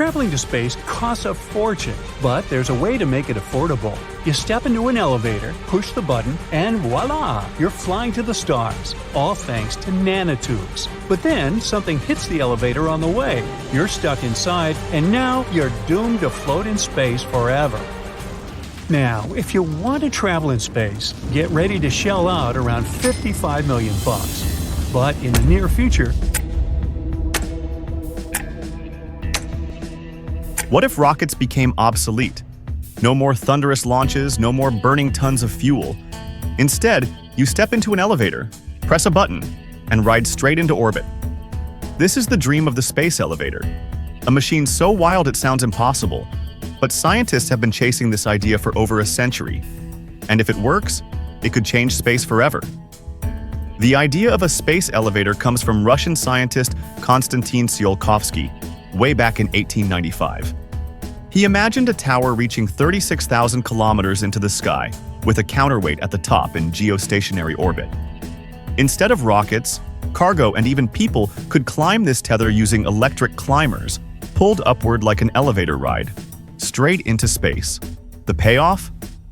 Traveling to space costs a fortune, but there's a way to make it affordable. You step into an elevator, push the button, and voila! You're flying to the stars, all thanks to nanotubes. But then, something hits the elevator on the way. You're stuck inside, and now you're doomed to float in space forever. Now, if you want to travel in space, get ready to shell out around $55 million. But in the near future, what if rockets became obsolete? No more thunderous launches, no more burning tons of fuel. Instead, you step into an elevator, press a button, and ride straight into orbit. This is the dream of the space elevator, a machine so wild it sounds impossible. But scientists have been chasing this idea for over a century. And if it works, it could change space forever. The idea of a space elevator comes from Russian scientist Konstantin Tsiolkovsky way back in 1895. He imagined a tower reaching 36,000 kilometers into the sky, with a counterweight at the top in geostationary orbit. Instead of rockets, cargo and even people could climb this tether using electric climbers, pulled upward like an elevator ride, straight into space. The payoff?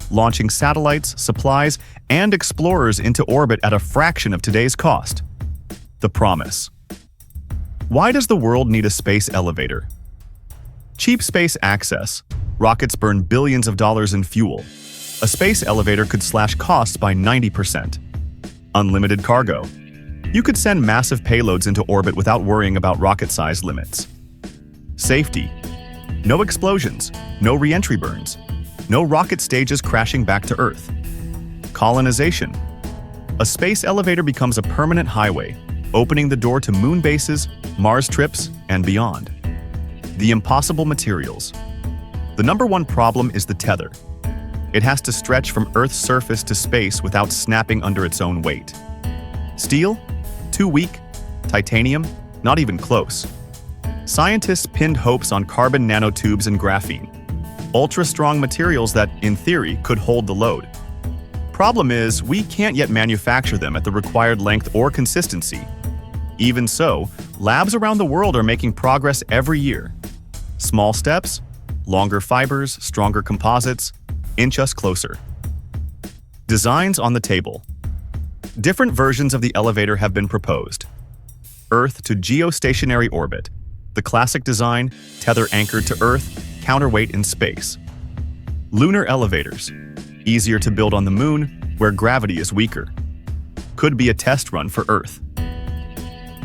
Launching satellites, supplies, and explorers into orbit at a fraction of today's cost. The promise. Why does the world need a space elevator? Cheap space access. Rockets burn billions of dollars in fuel. A space elevator could slash costs by 90%. Unlimited cargo. You could send massive payloads into orbit without worrying about rocket size limits. Safety. No explosions, no re-entry burns, no rocket stages crashing back to Earth. Colonization. A space elevator becomes a permanent highway, opening the door to moon bases, Mars trips, and beyond. The impossible materials. The number one problem is the tether. It has to stretch from Earth's surface to space without snapping under its own weight. Steel? Too weak. Titanium? Not even close. Scientists pinned hopes on carbon nanotubes and graphene, ultra-strong materials that, in theory, could hold the load. Problem is, we can't yet manufacture them at the required length or consistency. Even so, labs around the world are making progress every year. Small steps, longer fibers, stronger composites, inch us closer. Designs on the table. Different versions of the elevator have been proposed. Earth to geostationary orbit. The classic design, tether anchored to Earth, counterweight in space. Lunar elevators. Easier to build on the moon, where gravity is weaker. Could be a test run for Earth.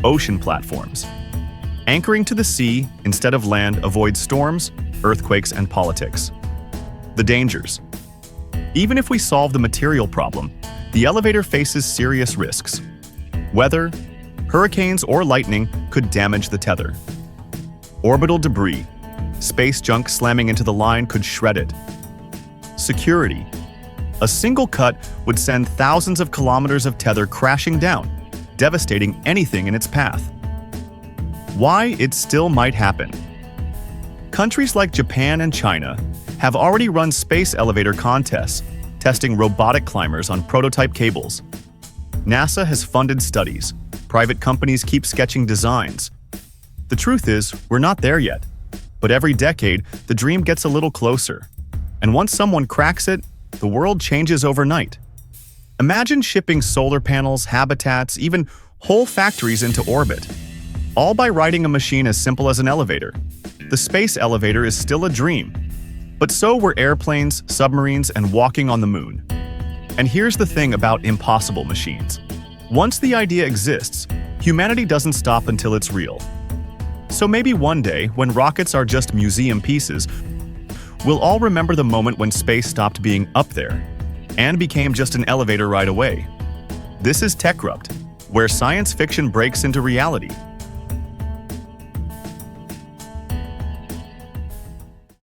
Ocean platforms. Anchoring to the sea instead of land avoids storms, earthquakes, and politics. The dangers. Even if we solve the material problem, the elevator faces serious risks. Weather, hurricanes, or lightning could damage the tether. Orbital debris. Space junk slamming into the line could shred it. Security. A single cut would send thousands of kilometers of tether crashing down, devastating anything in its path. Why it still might happen. Countries like Japan and China have already run space elevator contests, testing robotic climbers on prototype cables. NASA has funded studies. Private companies keep sketching designs. The truth is, we're not there yet. But every decade, the dream gets a little closer. And once someone cracks it, the world changes overnight. Imagine shipping solar panels, habitats, even whole factories into orbit, all by riding a machine as simple as an elevator. The space elevator is still a dream, but so were airplanes, submarines, and walking on the moon. And here's the thing about impossible machines. Once the idea exists, humanity doesn't stop until it's real. So maybe one day, when rockets are just museum pieces, we'll all remember the moment when space stopped being up there and became just an elevator ride away. This is TechRupt, where science fiction breaks into reality.